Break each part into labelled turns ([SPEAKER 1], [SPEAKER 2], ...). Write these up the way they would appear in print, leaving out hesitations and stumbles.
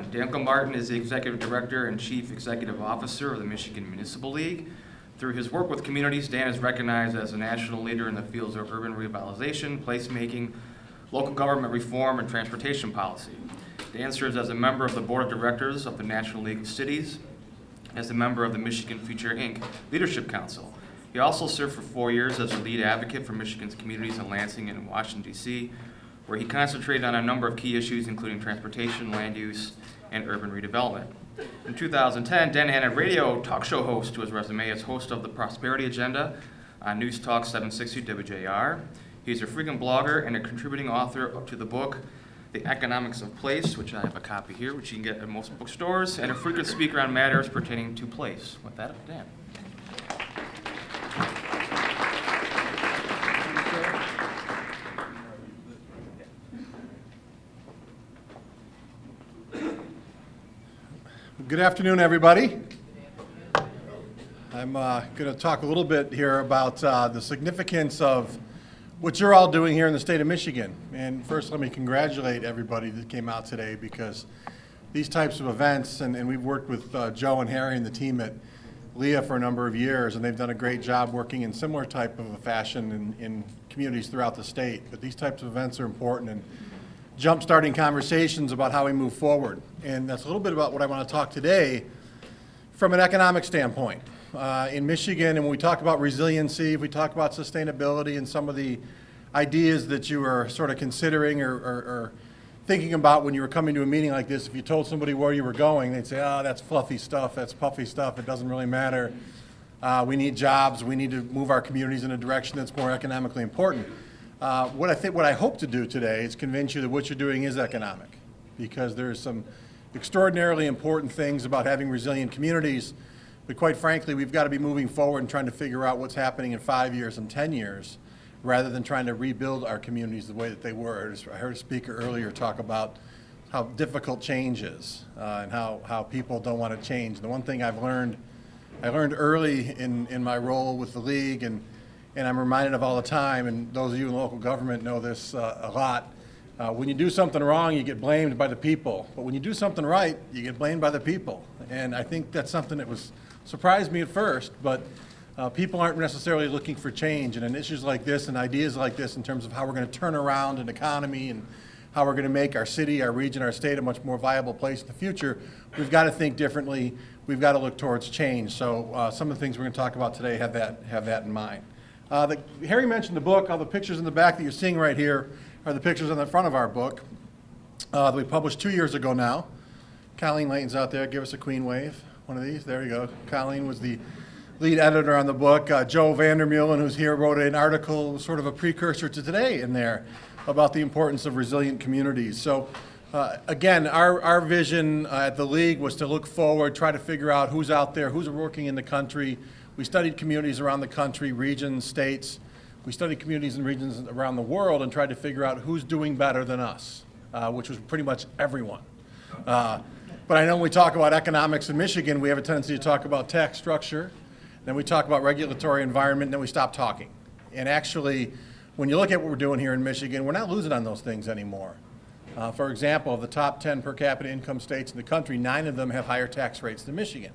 [SPEAKER 1] Dan Gilmartin is the Executive Director and Chief Executive Officer of the Michigan Municipal League. Through his work with communities, Dan is recognized as a national leader in the fields of urban revitalization, placemaking, local government reform, and transportation policy. Dan serves as a member of the Board of Directors of the National League of Cities, as a member of the Michigan Future Inc. Leadership Council. He also served for 4 years as a lead advocate for Michigan's communities in Lansing and Washington, D.C., where he concentrated on a number of key issues, including transportation, land use, and urban redevelopment. In 2010, Dan added radio talk show host to his resume as host of the Prosperity Agenda on News Talk 760 WJR. He's a frequent blogger and a contributing author to the book, The Economics of Place, which I have a copy here, which you can get at most bookstores, and a frequent speaker on matters pertaining to place. With that, Dan.
[SPEAKER 2] Good afternoon, everybody. I'm going to talk a little bit here about the significance of what you're all doing here in the state of Michigan. And first, let me congratulate everybody that came out today, because these types of events, and we've worked with Joe and Harry and the team at LEA for a number of years, and they've done a great job working in similar type of a fashion in communities throughout the state. But these types of events are important and jump-starting conversations about how we move forward. And that's a little bit about what I want to talk today from an economic standpoint. In Michigan, and when we talk about resiliency, if we talk about sustainability and some of the ideas that you are sort of considering or thinking about when you were coming to a meeting like this, if you told somebody where you were going, they'd say, oh, that's fluffy stuff, that's puffy stuff, it doesn't really matter. We need jobs, we need to move our communities in a direction that's more economically important. What I hope to do today is convince you that what you're doing is economic, because there's some extraordinarily important things about having resilient communities, but quite frankly, we've got to be moving forward and trying to figure out what's happening in 5 years and 10 years, rather than trying to rebuild our communities the way that they were. I heard a speaker earlier talk about how difficult change is and how people don't want to change. The one thing I learned early in my role with the league, and I'm reminded of all the time, and those of you in local government know this a lot, when you do something wrong, you get blamed by the people. But when you do something right, you get blamed by the people. And I think that's something that surprised me at first, but people aren't necessarily looking for change. And in issues like this and ideas like this in terms of how we're going to turn around an economy and how we're going to make our city, our region, our state a much more viable place in the future, we've got to think differently. We've got to look towards change. So some of the things we're going to talk about today have that in mind. Harry mentioned the book. All the pictures in the back that you're seeing right here are the pictures on the front of our book that we published 2 years ago now. Colleen Layton's out there. Give us a queen wave. One of these. There you go. Colleen was the lead editor on the book. Joe Vandermeulen, who's here, wrote an article, sort of a precursor to today in there, about the importance of resilient communities. So again, our vision at the League was to look forward, try to figure out who's out there, who's working in the country. We studied communities around the country, regions, states. We studied communities and regions around the world and tried to figure out who's doing better than us, which was pretty much everyone. But I know when we talk about economics in Michigan, we have a tendency to talk about tax structure, then we talk about regulatory environment, and then we stop talking. And actually, when you look at what we're doing here in Michigan, we're not losing on those things anymore. For example, of the top 10 per capita income states in the country, 9 of them have higher tax rates than Michigan.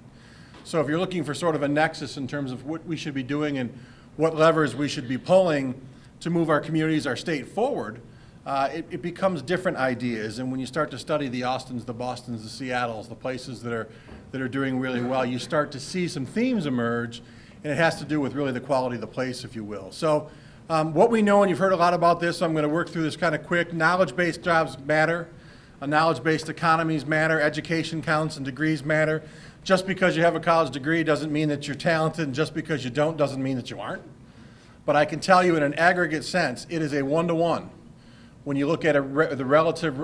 [SPEAKER 2] So if you're looking for sort of a nexus in terms of what we should be doing and what levers we should be pulling to move our communities, our state forward, it becomes different ideas. And when you start to study the Austins, the Bostons, the Seattles, the places that are doing really well, you start to see some themes emerge, and it has to do with really the quality of the place, if you will. So what we know, and you've heard a lot about this, so I'm going to work through this kind of quick. Knowledge-based jobs matter. Knowledge-based economies matter. Education counts and degrees matter. Just because you have a college degree doesn't mean that you're talented, and just because you don't doesn't mean that you aren't. But I can tell you in an aggregate sense, it is a one-to-one. When you look at the relative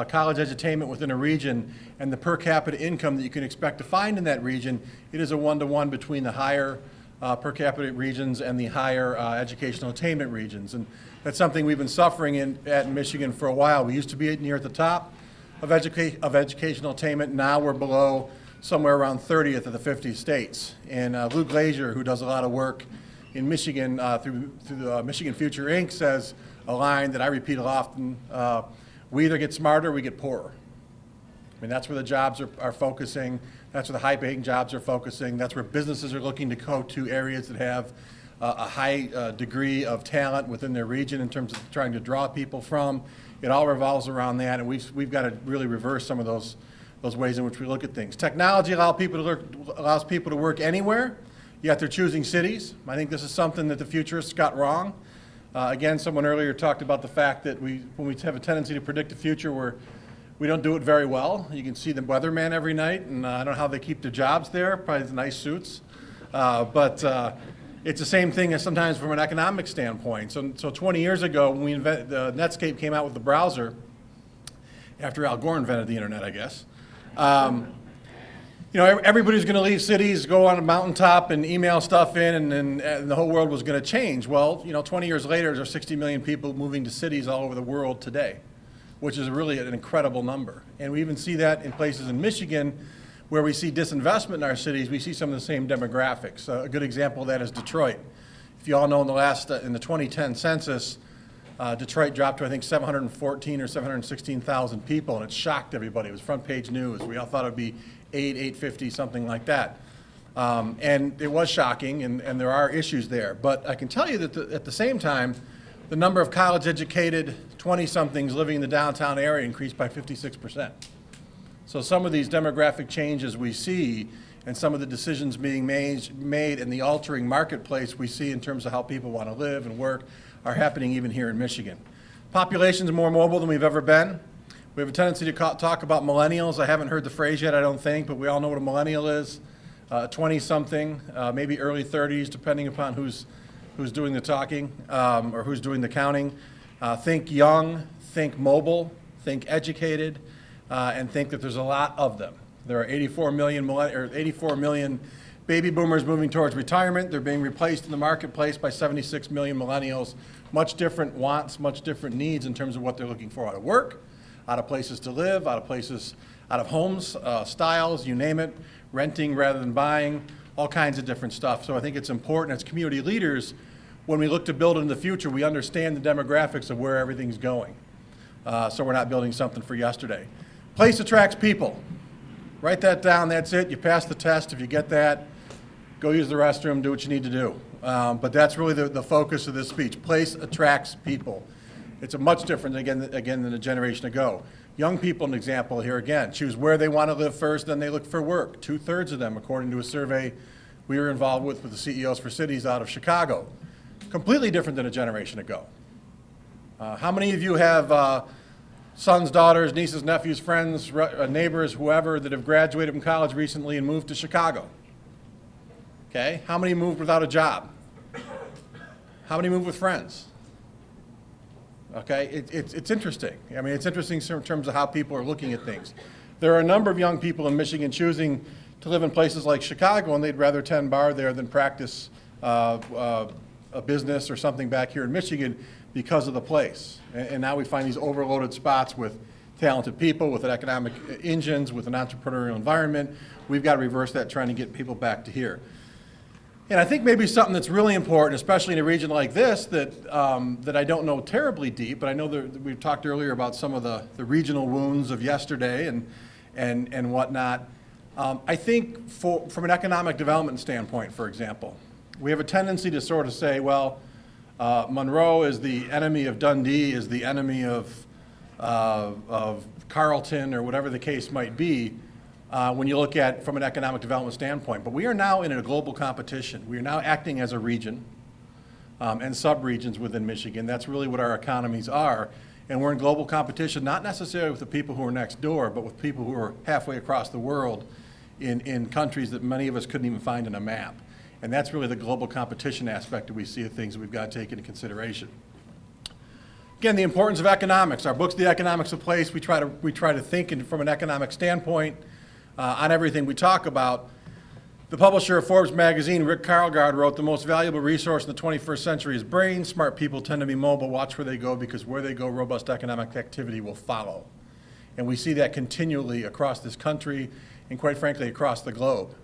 [SPEAKER 2] college edutainment within a region and the per capita income that you can expect to find in that region, it is a one-to-one between the higher per capita regions and the higher educational attainment regions. And that's something we've been suffering at Michigan for a while. We used to be near at the top of educational attainment. Now we're below, somewhere around 30th of the 50 states. And Lou Glazier, who does a lot of work in Michigan through the Michigan Future Inc., says a line that I repeat often, we either get smarter or we get poorer. mean, that's where the jobs are focusing. That's where the high-paying jobs are focusing. That's where businesses are looking to go to areas that have a high degree of talent within their region in terms of trying to draw people from. It all revolves around that, and we've got to really reverse some of those ways in which we look at things. Technology allows people to work anywhere, yet they're choosing cities. I think this is something that the futurists got wrong. Again, someone earlier talked about the fact that when we have a tendency to predict the future, we don't do it very well. You can see the weatherman every night, and I don't know how they keep their jobs there, probably the nice suits. But it's the same thing as sometimes from an economic standpoint. So 20 years ago, when Netscape came out with the browser, after Al Gore invented the internet, I guess, everybody's going to leave cities, go on a mountaintop and email stuff in, and the whole world was going to change. Well, 20 years later, there's 60 million people moving to cities all over the world today, which is really an incredible number. And we even see that in places in Michigan where we see disinvestment in our cities. We see some of the same demographics. A good example of that is Detroit. If you all know, in the 2010 census, Detroit dropped to, I think, 714 or 716,000 people, and it shocked everybody. It was front page news. We all thought it would be 850, something like that. And it was shocking, and there are issues there. But I can tell you that at the same time, the number of college-educated 20-somethings living in the downtown area increased by 56%. So some of these demographic changes we see, and some of the decisions being made in the altering marketplace we see in terms of how people want to live and work, are happening even here in Michigan. Population's more mobile than we've ever been. We have a tendency to talk about millennials. I haven't heard the phrase yet, I don't think, but we all know what a millennial is. 20-something, maybe early 30s, depending upon who's doing the talking or who's doing the counting. Think young, think mobile, think educated, and think that there's a lot of them. There are 84 million baby boomers moving towards retirement. They're being replaced in the marketplace by 76 million millennials. Much different wants, much different needs in terms of what they're looking for out of work, out of places to live, out of homes, styles, you name it, renting rather than buying, all kinds of different stuff. So I think it's important as community leaders, when we look to build in the future, we understand the demographics of where everything's going. So we're not building something for yesterday. Place attracts people. Write that down, that's it. You pass the test. If you get that, go use the restroom, do what you need to do. But that's really the focus of this speech. Place attracts people. It's a much different, again than a generation ago. Young people, an example here again, choose where they want to live first, then they look for work. 2/3 of them, according to a survey we were involved with the CEOs for Cities out of Chicago. Completely different than a generation ago. How many of you have sons, daughters, nieces, nephews, friends, neighbors, whoever that have graduated from college recently and moved to Chicago? Okay, how many moved without a job? How many moved with friends? Okay, it's interesting. I mean, it's interesting in terms of how people are looking at things. There are a number of young people in Michigan choosing to live in places like Chicago, and they'd rather tend bar there than practice a business or something back here in Michigan because of the place. And now we find these overloaded spots with talented people, with economic engines, with an entrepreneurial environment. We've got to reverse that, trying to get people back to here. And I think maybe something that's really important, especially in a region like this, that I don't know terribly deep, but I know that we've talked earlier about some of the regional wounds of yesterday and whatnot. I think from an economic development standpoint, for example, we have a tendency to sort of say, well, Monroe is the enemy of Dundee, is the enemy of Carleton, or whatever the case might be, when you look at from an economic development standpoint. But we are now in a global competition. We are now acting as a region and sub-regions within Michigan. That's really what our economies are. And we're in global competition, not necessarily with the people who are next door, but with people who are halfway across the world in countries that many of us couldn't even find on a map. And that's really the global competition aspect that we see of things that we've got to take into consideration. Again, the importance of economics. Our book's The Economics of Place. We try to think from an economic standpoint on everything we talk about. The publisher of Forbes magazine, Rick Carlgard, wrote, "The most valuable resource in the 21st century is brains. Smart people tend to be mobile. Watch where they go, because where they go, robust economic activity will follow." And we see that continually across this country and, quite frankly, across the globe.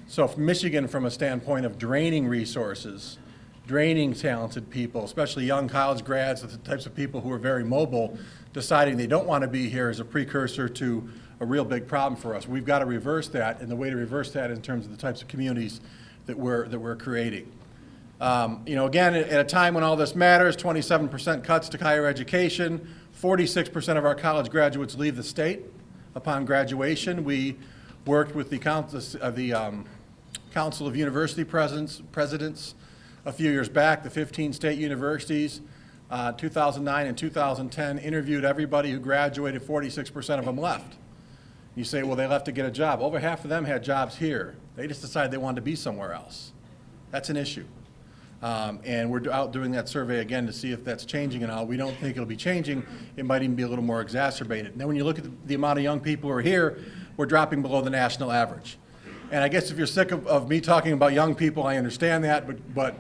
[SPEAKER 2] So from Michigan, from a standpoint of draining resources, draining talented people, especially young college grads, the types of people who are very mobile, deciding they don't want to be here, is a precursor to a real big problem for us. We've got to reverse that, and the way to reverse that is in terms of the types of communities that we're creating. Again, at a time when all this matters, 27% cuts to higher education, 46% of our college graduates leave the state upon graduation. We worked with the Council of University Presidents a few years back, the 15 state universities, 2009 and 2010, interviewed everybody who graduated, 46% of them left. You say, well, they left to get a job. Over half of them had jobs here. They just decided they wanted to be somewhere else. That's an issue. And we're out doing that survey again to see if that's changing and all. We don't think it'll be changing. It might even be a little more exacerbated. Now, when you look at the amount of young people who are here, we're dropping below the national average. And I guess if you're sick of me talking about young people, I understand that, but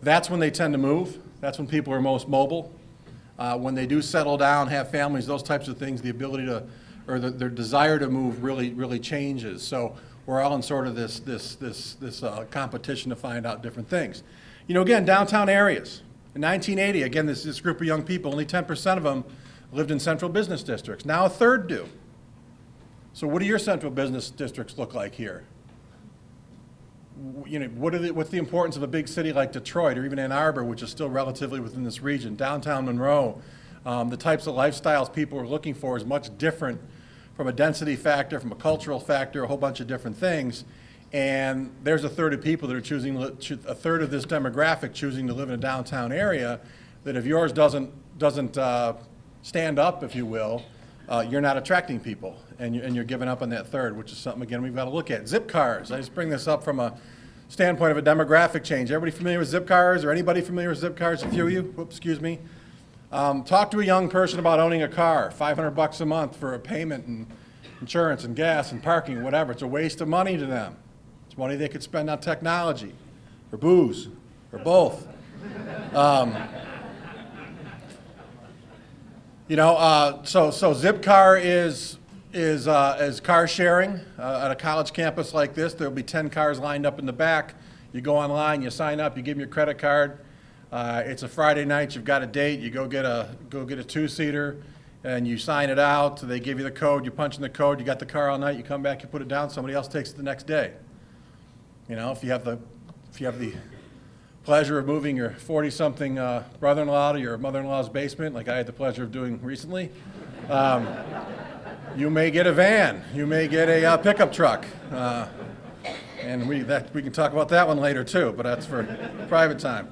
[SPEAKER 2] that's when they tend to move. That's when people are most mobile. When they do settle down, have families, those types of things, the ability to, or their desire to move really changes. So we're all in sort of this competition to find out different things. Again, downtown areas. In 1980, again, this group of young people, only 10% of them lived in central business districts. Now a third do. So what do your central business districts look like here? What's the importance of a big city like Detroit or even Ann Arbor, which is still relatively within this region? Downtown Monroe, the types of lifestyles people are looking for is much different from a density factor, from a cultural factor, a whole bunch of different things. And there's a third of people that are choosing, a third of this demographic choosing to live in a downtown area, that if yours doesn't stand up, if you will, you're not attracting people, and you're giving up on that third, which is something, again, we've got to look at. Zipcars, I just bring this up from a standpoint of a demographic change. Everybody familiar with Zipcars, or anybody familiar with Zipcars? A few of you? Whoops, excuse me. Talk to a young person about owning a car, $500 a month for a payment and insurance and gas and parking and whatever. It's a waste of money to them. It's money they could spend on technology or booze or both. So Zipcar is car sharing at a college campus like this. There'll be 10 cars lined up in the back. You go online, you sign up, you give them your credit card. It's a Friday night, you've got a date, you go get a two-seater, and you sign it out. So they give you the code, you punch in the code, you got the car all night, you come back, you put it down, somebody else takes it the next day. If you have the pleasure of moving your 40-something brother-in-law to your mother-in-law's basement, like I had the pleasure of doing recently, you may get a van, you may get a pickup truck, and we can talk about that one later too, but that's for private time.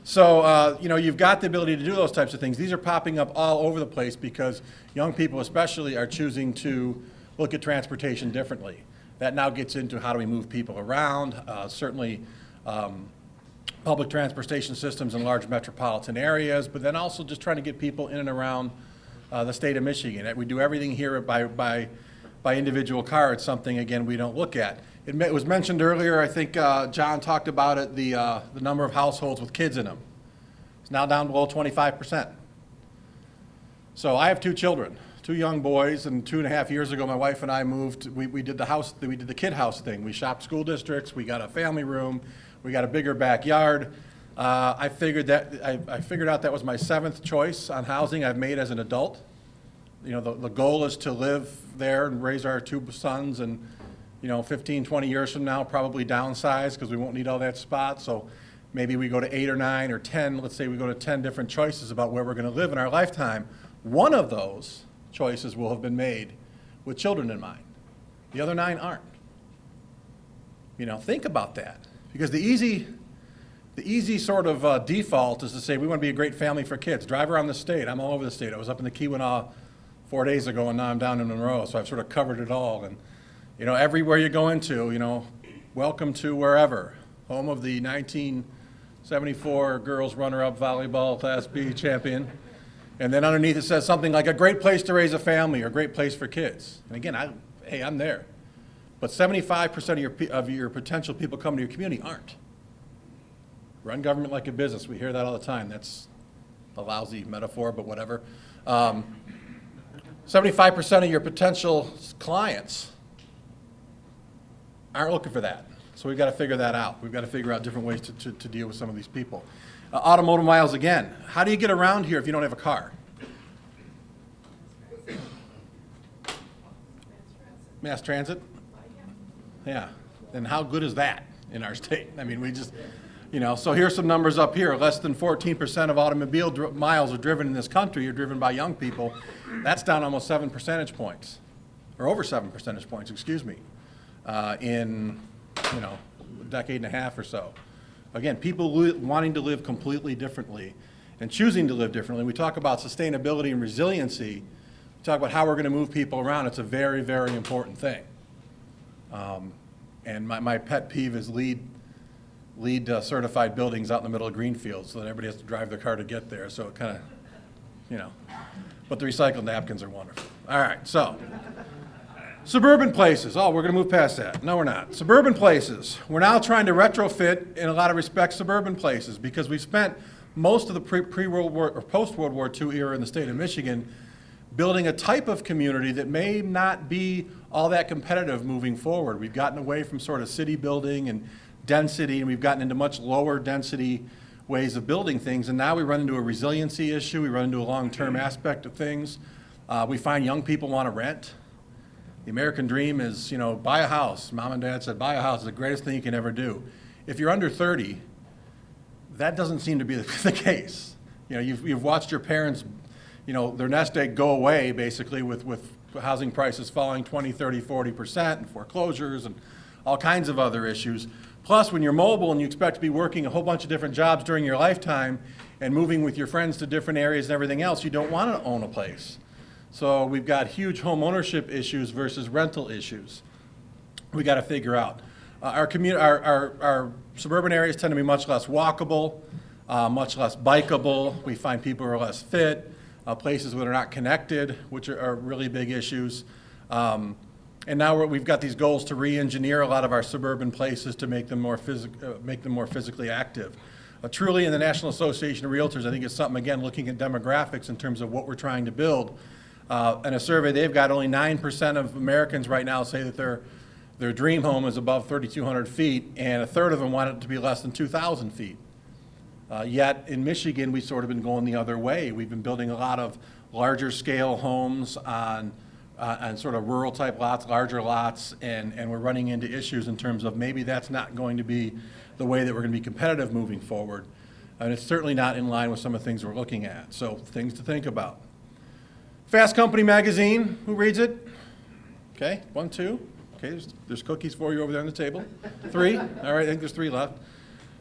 [SPEAKER 2] So you've got the ability to do those types of things. These are popping up all over the place because young people especially are choosing to look at transportation differently. That now gets into how do we move people around, certainly public transportation systems in large metropolitan areas, but then also just trying to get people in and around the state of Michigan. We do everything here by individual car. It's something, again, we don't look at. It was mentioned earlier, I think John talked about it, the number of households with kids in them. It's now down below 25%. So I have two children, two young boys, and 2.5 years ago my wife and I moved, we did the kid house thing. We shopped school districts, we got a family room, we got a bigger backyard. I figured out that was my 7th choice on housing I've made as an adult. The goal is to live there and raise our 2 sons, and 15, 20 years from now, probably downsize because we won't need all that spot. So maybe we go to 8 or 9 or 10. Let's say we go to 10 different choices about where we're going to live in our lifetime. One of those choices will have been made with children in mind. The other 9 aren't. Think about that, because the easy sort of default is to say we want to be a great family for kids. Drive around the state. I'm all over the state. I was up in the Keweenaw 4 days ago, and now I'm down in Monroe, so I've sort of covered it all. And everywhere you go into, welcome to wherever, home of the 1974 girls runner-up volleyball Class B champion. And then underneath it says something like a great place to raise a family or a great place for kids. And again, hey, I'm there. But 75% of your potential people coming to your community aren't. Run government like a business. We hear that all the time. That's a lousy metaphor, but whatever. 75% of your potential clients aren't looking for that. So we've got to figure that out. We've got to figure out different ways to deal with some of these people. Automotive miles again. How do you get around here if you don't have a car? mass transit? Yeah. And how good is that in our state? I mean, we just, so here's some numbers up here. Less than 14% of automobile miles are driven in this country are driven by young people. That's down almost 7 percentage points, or over 7 percentage points, excuse me, in, a decade and a half or so. Again, people wanting to live completely differently and choosing to live differently. We talk about sustainability and resiliency. We talk about how we're going to move people around. It's a very, very important thing. And my pet peeve is LEED certified buildings out in the middle of greenfields, so that everybody has to drive their car to get there. So it kind of, but the recycled napkins are wonderful. All right, so suburban places. Oh, we're going to move past that. No, we're not. Suburban places. We're now trying to retrofit, in a lot of respects, suburban places because we've spent most of the pre-World War or post-World War II era in the state of Michigan building a type of community that may not be all that competitive moving forward. We've gotten away from sort of city building and density, and we've gotten into much lower density ways of building things, and now we run into a resiliency issue, we run into a long-term aspect of things. We find young people want to rent. The American dream is, buy a house. Mom and Dad said, buy a house is the greatest thing you can ever do. If you're under 30, that doesn't seem to be the case. You've watched your parents, their nest egg go away, basically, with housing prices falling 20, 30, 40%, and foreclosures, and all kinds of other issues. Plus, when you're mobile and you expect to be working a whole bunch of different jobs during your lifetime and moving with your friends to different areas and everything else, you don't want to own a place. So we've got huge home ownership issues versus rental issues we got to figure out. Our suburban areas tend to be much less walkable, much less bikeable. We find people are less fit, places that are not connected, which are really big issues. And now we've got these goals to re-engineer a lot of our suburban places to make them more physically active. Truly, in the National Association of Realtors, I think it's something, again, looking at demographics in terms of what we're trying to build. In a survey they've got, only 9% of Americans right now say that their dream home is above 3,200 feet, and a third of them want it to be less than 2,000 feet. Yet in Michigan, we've sort of been going the other way. We've been building a lot of larger scale homes on sort of rural type lots, larger lots, and we're running into issues in terms of maybe that's not going to be the way that we're going to be competitive moving forward. And it's certainly not in line with some of the things we're looking at. So things to think about. Fast Company magazine, who reads it? Okay, 1, 2. Okay, there's cookies for you over there on the table. 3, all right, I think there's 3 left.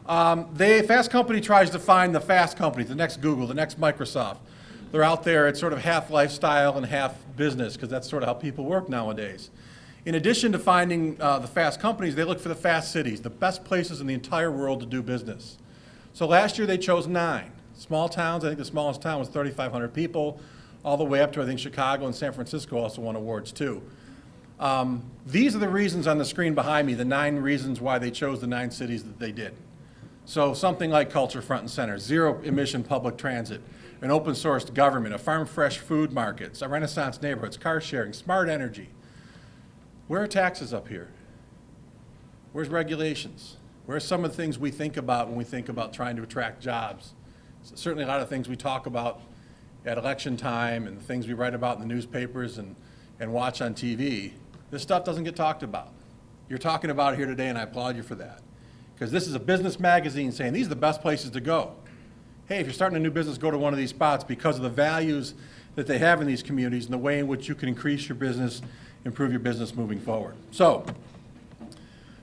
[SPEAKER 2] Fast Company tries to find the fast companies, the next Google, the next Microsoft. They're out there, it's sort of half lifestyle and half business, because that's sort of how people work nowadays. In addition to finding the fast companies, they look for the fast cities, the best places in the entire world to do business. So last year they chose 9 small towns. I think the smallest town was 3,500 people, all the way up to, I think, Chicago and San Francisco also won awards too. These are the reasons on the screen behind me, the 9 reasons why they chose the 9 cities that they did. So something like culture front and center, zero emission public transit, an open sourced government, a farm fresh food markets, a renaissance neighborhoods, car sharing, smart energy. Where are taxes up here? Where's regulations? Where's some of the things we think about when we think about trying to attract jobs? Certainly a lot of things we talk about at election time and the things we write about in the newspapers and watch on TV. This stuff doesn't get talked about. You're talking about it here today, and I applaud you for that. Because this is a business magazine saying these are the best places to go. Hey, if you're starting a new business, go to one of these spots because of the values that they have in these communities and the way in which you can increase your business, improve your business moving forward. So,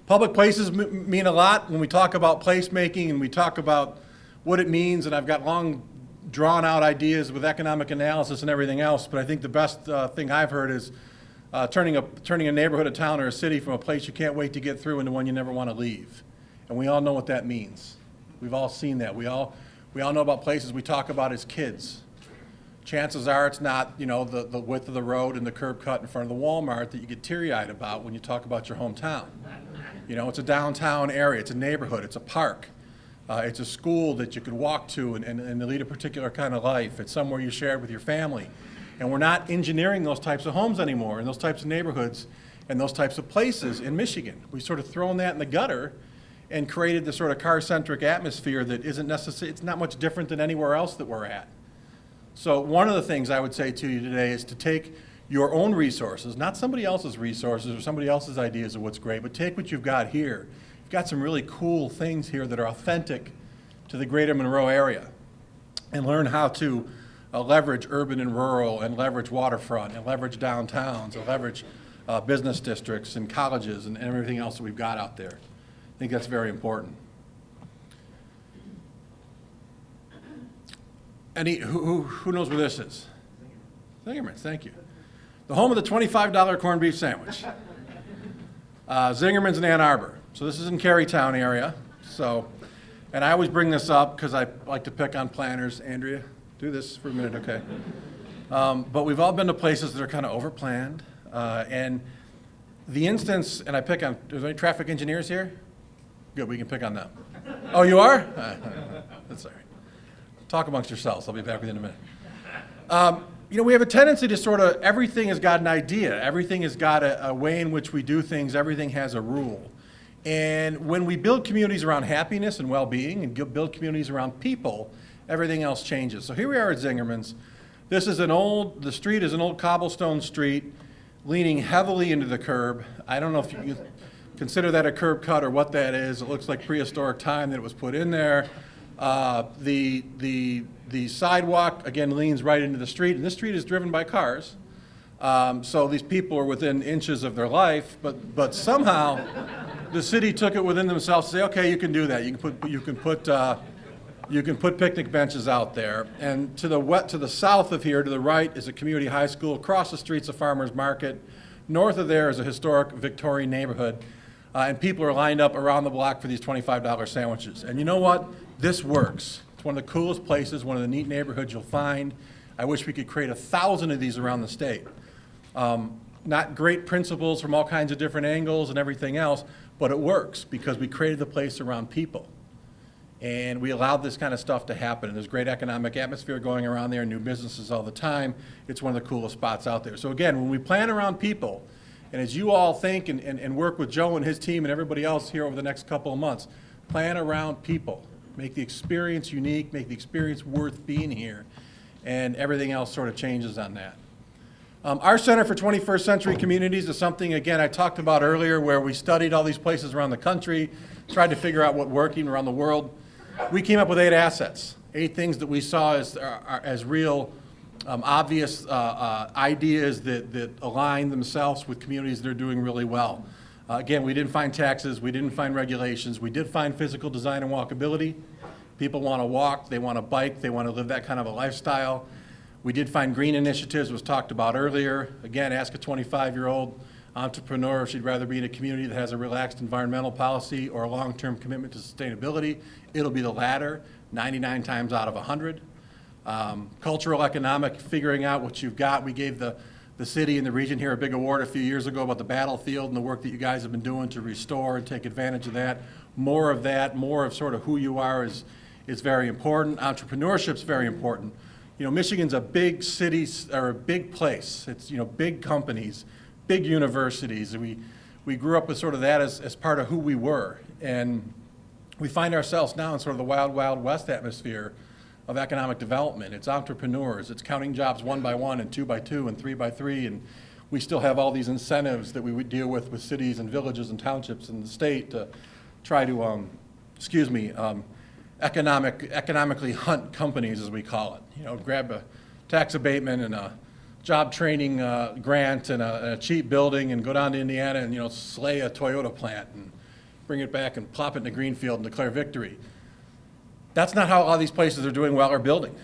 [SPEAKER 2] public places mean a lot when we talk about placemaking and we talk about what it means, and I've got long drawn out ideas with economic analysis and everything else, but I think the best thing I've heard is turning a neighborhood, a town, or a city from a place you can't wait to get through into one you never want to leave. And we all know what that means. We've all seen that. We all know about places we talk about as kids. Chances are it's not, the width of the road and the curb cut in front of the Walmart that you get teary-eyed about when you talk about your hometown. It's a downtown area, it's a neighborhood, it's a park. It's a school that you could walk to and lead a particular kind of life. It's somewhere you share with your family. And we're not engineering those types of homes anymore and those types of neighborhoods and those types of places in Michigan. We've sort of thrown that in the gutter and created this sort of car-centric atmosphere that isn't necessary. It's not much different than anywhere else that we're at. So one of the things I would say to you today is to take your own resources, not somebody else's resources or somebody else's ideas of what's great, but take what you've got here. You've got some really cool things here that are authentic to the greater Monroe area, and learn how to leverage urban and rural, and leverage waterfront, and leverage downtowns, and leverage business districts and colleges and everything else that we've got out there. I think that's very important. Who knows where this is? Zingermans, thank you. The home of the $25 corned beef sandwich. Zingermans in Ann Arbor. So this is in Carytown area. So, and I always bring this up because I like to pick on planners. Andrea, do this for a minute, okay? But we've all been to places that are kind of over-planned. And the instance, and I pick on, are there any traffic engineers here? Good, we can pick on them. Oh, you are? That's all right. Talk amongst yourselves. I'll be back with you in a minute. You know, we have a tendency to sort of, everything has got an idea. Everything has got a way in which we do things. Everything has a rule. And when we build communities around happiness and well-being and build communities around people, everything else changes. So here we are at Zingermans. This is the street is an old cobblestone street leaning heavily into the curb. I don't know if you consider that a curb cut or what that is. It looks like prehistoric time that it was put in there. The sidewalk, again, leans right into the street, and this street is driven by cars. So these people are within inches of their life, but somehow the city took it within themselves to say, okay, you can do that. You can put picnic benches out there. And to the south of here, to the right, is a community high school. Across the street's a farmer's market. North of there is a historic Victorian neighborhood. And people are lined up around the block for these $25 sandwiches. And you know what? This works. It's one of the coolest places, one of the neat neighborhoods you'll find. I wish we could create 1,000 of these around the state. Not great principles from all kinds of different angles and everything else, but it works because we created the place around people. And we allowed this kind of stuff to happen. And there's great economic atmosphere going around there, new businesses all the time. It's one of the coolest spots out there. So again, when we plan around people, and as you all think and work with Joe and his team and everybody else here over the next couple of months, plan around people. Make the experience unique, make the experience worth being here, and everything else sort of changes on that. Our Center for 21st Century Communities is something, again, I talked about earlier, where we studied all these places around the country, tried to figure out what worked even around the world. We came up with 8 assets, 8 things that we saw as real obvious ideas that align themselves with communities that are doing really well. Again, we didn't find taxes, we didn't find regulations, we did find physical design and walkability. People want to walk, they want to bike, they want to live that kind of a lifestyle. We did find green initiatives, was talked about earlier. Again, ask a 25-year-old entrepreneur if she'd rather be in a community that has a relaxed environmental policy or a long-term commitment to sustainability. It'll be the latter, 99 times out of 100. Cultural, economic, figuring out what you've got. We gave the city and the region here a big award a few years ago about the battlefield and the work that you guys have been doing to restore and take advantage of that. More of that, more of sort of who you are is very important. Entrepreneurship's very important. You know, Michigan's a big city, or a big place. It's, you know, big companies, big universities. We grew up with sort of that as part of who we were. And we find ourselves now in sort of the wild, wild west atmosphere of economic development. It's entrepreneurs, it's counting jobs 1 by 1 and 2 by 2 and 3 by 3, and we still have all these incentives that we would deal with cities and villages and townships in the state to try to, economically hunt companies, as we call it. You know, grab a tax abatement and a job training grant and a cheap building and go down to Indiana and, you know, slay a Toyota plant and bring it back and plop it in a green field and declare victory. That's not how all these places are doing well or building.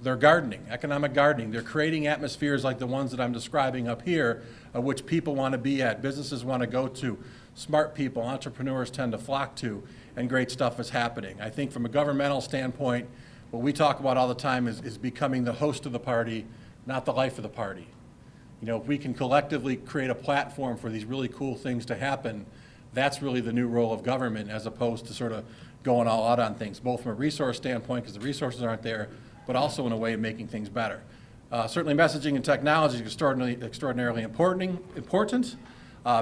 [SPEAKER 2] They're gardening, economic gardening. They're creating atmospheres like the ones that I'm describing up here, of which people want to be at, businesses want to go to, smart people, entrepreneurs tend to flock to, and great stuff is happening. I think from a governmental standpoint, what we talk about all the time is becoming the host of the party, not the life of the party. You know, if we can collectively create a platform for these really cool things to happen, that's really the new role of government, as opposed to sort of going all out on things, both from a resource standpoint, because the resources aren't there, but also in a way of making things better. Certainly messaging and technology is extraordinarily important.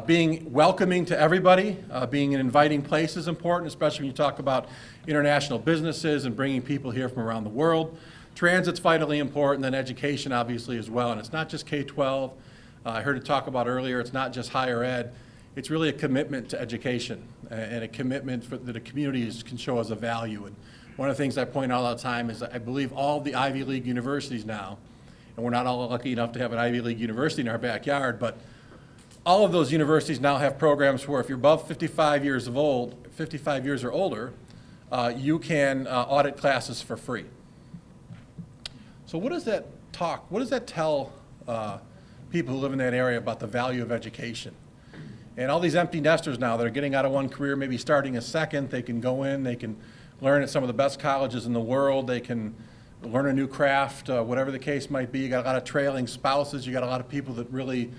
[SPEAKER 2] Being welcoming to everybody, being an inviting place is important, especially when you talk about international businesses and bringing people here from around the world. Transit's vitally important, and then education obviously as well. And it's not just K-12. I heard it talk about earlier, it's not just higher ed, it's really a commitment to education and a commitment that the communities can show as a value. And one of the things I point out all the time is that I believe all the Ivy League universities now, and we're not all lucky enough to have an Ivy League university in our backyard, but all of those universities now have programs where if you're above 55 years or older, you can audit classes for free. So what does that tell people who live in that area about the value of education? And all these empty nesters now that are getting out of one career, maybe starting a second, they can go in, they can learn at some of the best colleges in the world, they can learn a new craft, whatever the case might be. You got a lot of trailing spouses, you got a lot of people that really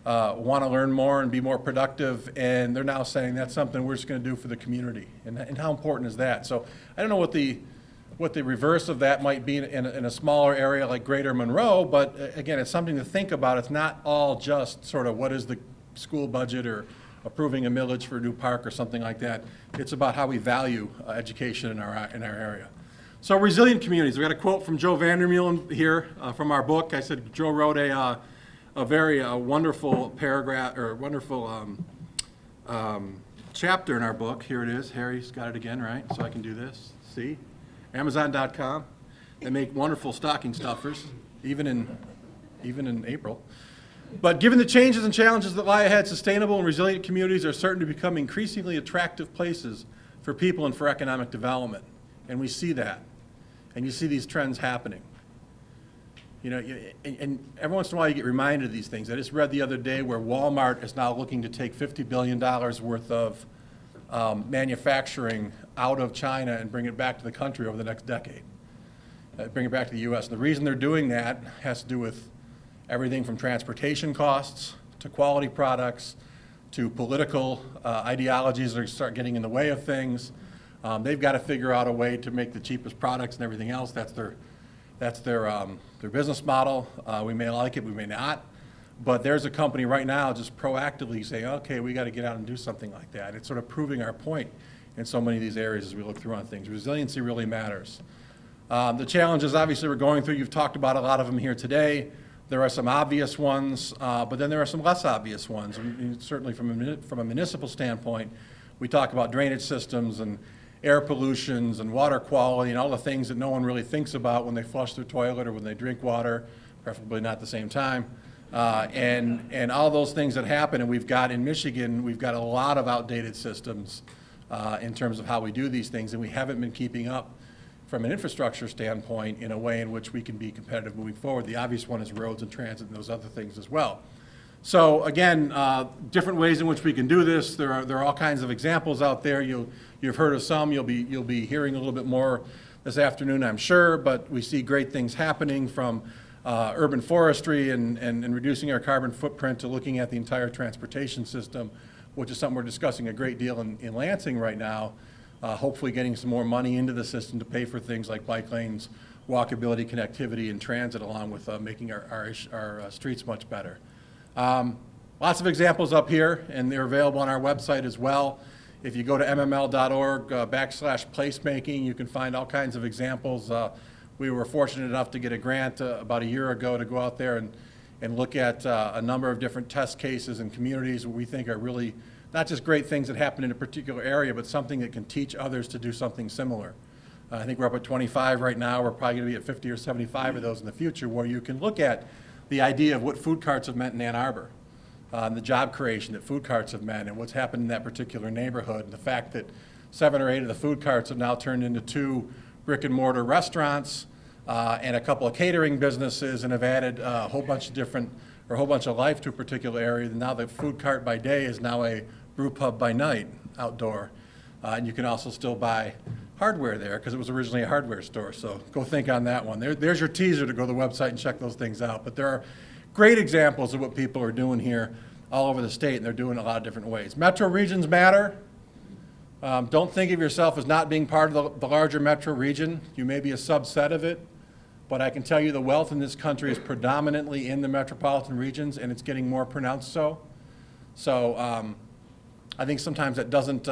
[SPEAKER 2] want to learn more and be more productive, and they're now saying that's something we're just going to do for the community. And how important is that? So I don't know what the reverse of that might be in a smaller area like Greater Monroe, but again, it's something to think about. It's not all just sort of what is the school budget or approving a millage for a new park or something like that. It's about how we value education in our area. So resilient communities. We got a quote from Joe Vandermeulen here from our book. I said Joe wrote a very wonderful paragraph or wonderful chapter in our book. Here it is. Harry's got it again, right? So I can do this. See? Amazon.com. They make wonderful stocking stuffers, even in April. But given the changes and challenges that lie ahead, sustainable and resilient communities are certain to become increasingly attractive places for people and for economic development. And we see that. And you see these trends happening. You know, and every once in a while you get reminded of these things. I just read the other day where Walmart is now looking to take $50 billion worth of manufacturing out of China and bring it back to the country over the next decade. Bring it back to the U.S. And the reason they're doing that has to do with everything from transportation costs to quality products to political ideologies that start getting in the way of things. They've got to figure out a way to make the cheapest products and everything else. That's their business model. We may like it, we may not. But there's a company right now just proactively saying, okay, we got to get out and do something like that. It's sort of proving our point in so many of these areas as we look through on things. Resiliency really matters. The challenges obviously we're going through, you've talked about a lot of them here today. There are some obvious ones, but then there are some less obvious ones. And certainly from a municipal standpoint, we talk about drainage systems and air pollutions and water quality and all the things that no one really thinks about when they flush their toilet or when they drink water, preferably not at the same time. And all those things that happen, and we've got in Michigan, we've got a lot of outdated systems in terms of how we do these things, and we haven't been keeping up from an infrastructure standpoint in a way in which we can be competitive moving forward. The obvious one is roads and transit and those other things as well. So again, different ways in which we can do this. There are all kinds of examples out there. You've heard of some. You'll be hearing a little bit more this afternoon, I'm sure. But we see great things happening from urban forestry and reducing our carbon footprint to looking at the entire transportation system, which is something we're discussing a great deal in Lansing right now. Hopefully getting some more money into the system to pay for things like bike lanes, walkability, connectivity, and transit, along with making our streets much better. Lots of examples up here, and they're available on our website as well. If you go to FML.org /placemaking, you can find all kinds of examples. We were fortunate enough to get a grant about a year ago to go out there and look at a number of different test cases and communities where we think are really not just great things that happen in a particular area, but something that can teach others to do something similar. I think we're up at 25 right now. We're probably going to be at 50 or 75 of those in the future, where you can look at the idea of what food carts have meant in Ann Arbor, the job creation that food carts have meant, and what's happened in that particular neighborhood, and the fact that 7 or 8 of the food carts have now turned into 2 brick and mortar restaurants and a couple of catering businesses, and have added a whole bunch of life to a particular area. And now the food cart by day is now a brew pub by night, outdoor. And you can also still buy hardware there because it was originally a hardware store. So go think on that one. There's your teaser to go to the website and check those things out. But there are great examples of what people are doing here all over the state, and they're doing it in a lot of different ways. Metro regions matter. Don't think of yourself as not being part of the larger metro region. You may be a subset of it, but I can tell you the wealth in this country is predominantly in the metropolitan regions, and it's getting more pronounced so. So I think sometimes that doesn't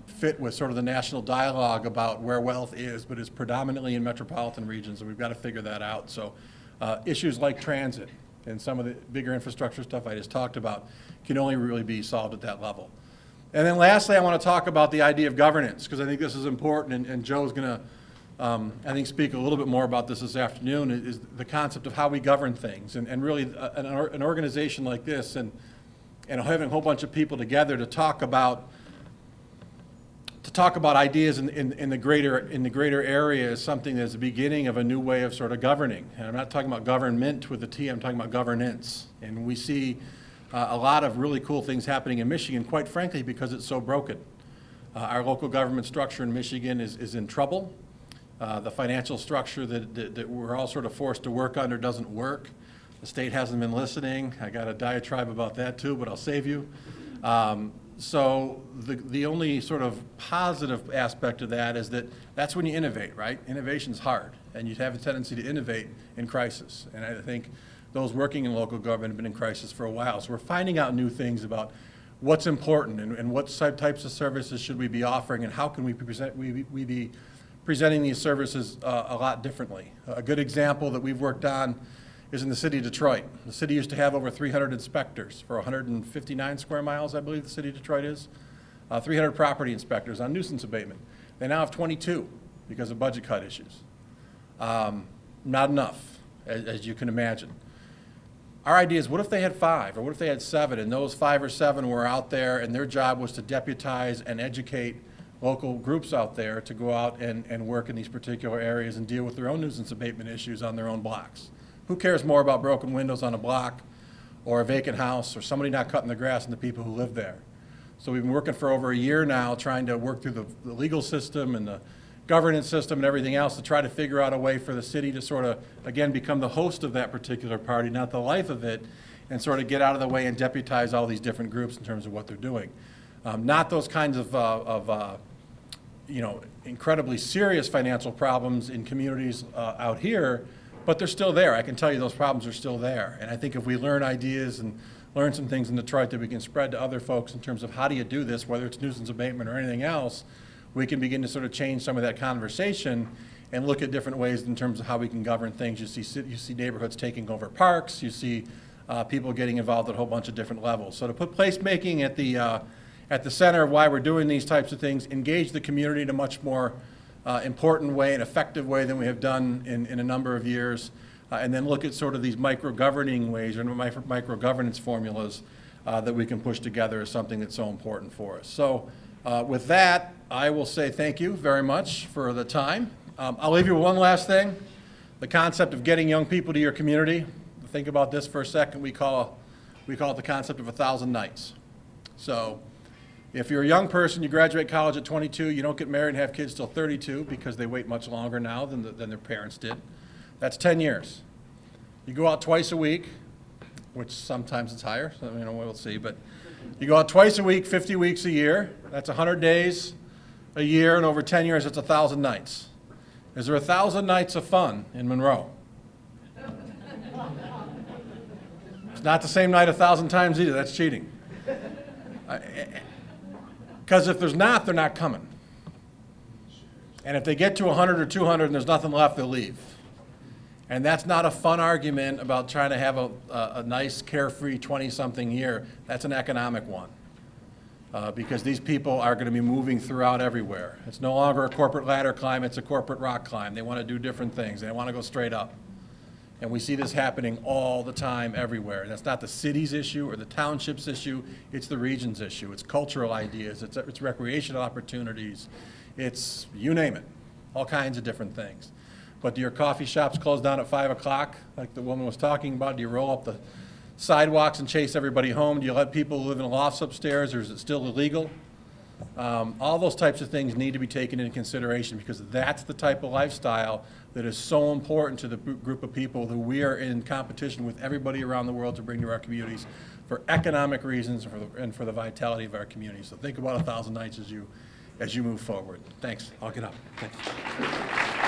[SPEAKER 2] fit with sort of the national dialogue about where wealth is, but it's predominantly in metropolitan regions, and we've got to figure that out. So issues like transit, And some of the bigger infrastructure stuff I just talked about can only really be solved at that level. And then lastly, I want to talk about the idea of governance, because I think this is important, and Joe's going to, I think, speak a little bit more about this afternoon, is the concept of how we govern things. And really, an organization like this, and having a whole bunch of people together to talk about ideas in the greater area is something that's the beginning of a new way of sort of governing. And I'm not talking about government with a T, I'm talking about governance. And we see a lot of really cool things happening in Michigan, quite frankly, because it's so broken. Our local government structure in Michigan is in trouble. The financial structure that we're all sort of forced to work under doesn't work. The state hasn't been listening. I got a diatribe about that too, but I'll save you. So the only sort of positive aspect of that is that that's when you innovate, right? Innovation's hard, and you have a tendency to innovate in crisis. And I think those working in local government have been in crisis for a while. So we're finding out new things about what's important and what types of services should we be offering, and how can we be presenting these services a lot differently. A good example that we've worked on is in the city of Detroit. The city used to have over 300 inspectors for 159 square miles, I believe the city of Detroit is. 300 property inspectors on nuisance abatement. They now have 22 because of budget cut issues. Not enough, as you can imagine. Our idea is, what if they had 5, or what if they had 7, and those 5 or 7 were out there and their job was to deputize and educate local groups out there to go out and work in these particular areas and deal with their own nuisance abatement issues on their own blocks. Who cares more about broken windows on a block or a vacant house or somebody not cutting the grass than the people who live there? So we've been working for over a year now trying to work through the legal system and the governance system and everything else to try to figure out a way for the city to sort of, again, become the host of that particular party, not the life of it, and sort of get out of the way and deputize all these different groups in terms of what they're doing. Not those kinds of incredibly serious financial problems in communities out here, but they're still there. I can tell you those problems are still there. And I think if we learn ideas and learn some things in Detroit that we can spread to other folks in terms of how do you do this, whether it's nuisance abatement or anything else, we can begin to sort of change some of that conversation and look at different ways in terms of how we can govern things. You see neighborhoods taking over parks. You see people getting involved at a whole bunch of different levels. So to put placemaking at the center of why we're doing these types of things, engage the community in a much more important way, an effective way than we have done in a number of years, and then look at sort of these micro-governing ways or micro-governance formulas that we can push together is something that's so important for us. So with that, I will say thank you very much for the time. I'll leave you with one last thing, the concept of getting young people to your community. Think about this for a second. We call it the concept of 1,000 nights. So if you're a young person, you graduate college at 22, you don't get married and have kids till 32 because they wait much longer now than their parents did. That's 10 years. You go out twice a week, which sometimes it's higher, so we'll see, but you go out twice a week, 50 weeks a year. That's 100 days a year, and over 10 years, it's 1,000 nights. Is there 1,000 nights of fun in Monroe? It's not the same night 1,000 times either. That's cheating. Because if there's not, they're not coming. And if they get to 100 or 200 and there's nothing left, they'll leave. And that's not a fun argument about trying to have a nice, carefree 20-something year. That's an economic one. Because these people are going to be moving throughout everywhere. It's no longer a corporate ladder climb, it's a corporate rock climb. They want to do different things. They want to go straight up. And we see this happening all the time, everywhere. That's not the city's issue or the township's issue, it's the region's issue. It's cultural ideas, it's recreational opportunities, it's, you name it, all kinds of different things. But do your coffee shops close down at 5 o'clock, like the woman was talking about? Do you roll up the sidewalks and chase everybody home? Do you let people live in lofts upstairs, or is it still illegal? All those types of things need to be taken into consideration, because that's the type of lifestyle that is so important to the group of people that we are in competition with everybody around the world to bring to our communities for economic reasons and for the vitality of our communities. So think about 1,000 nights as you move forward. Thanks. I'll get up. Thanks.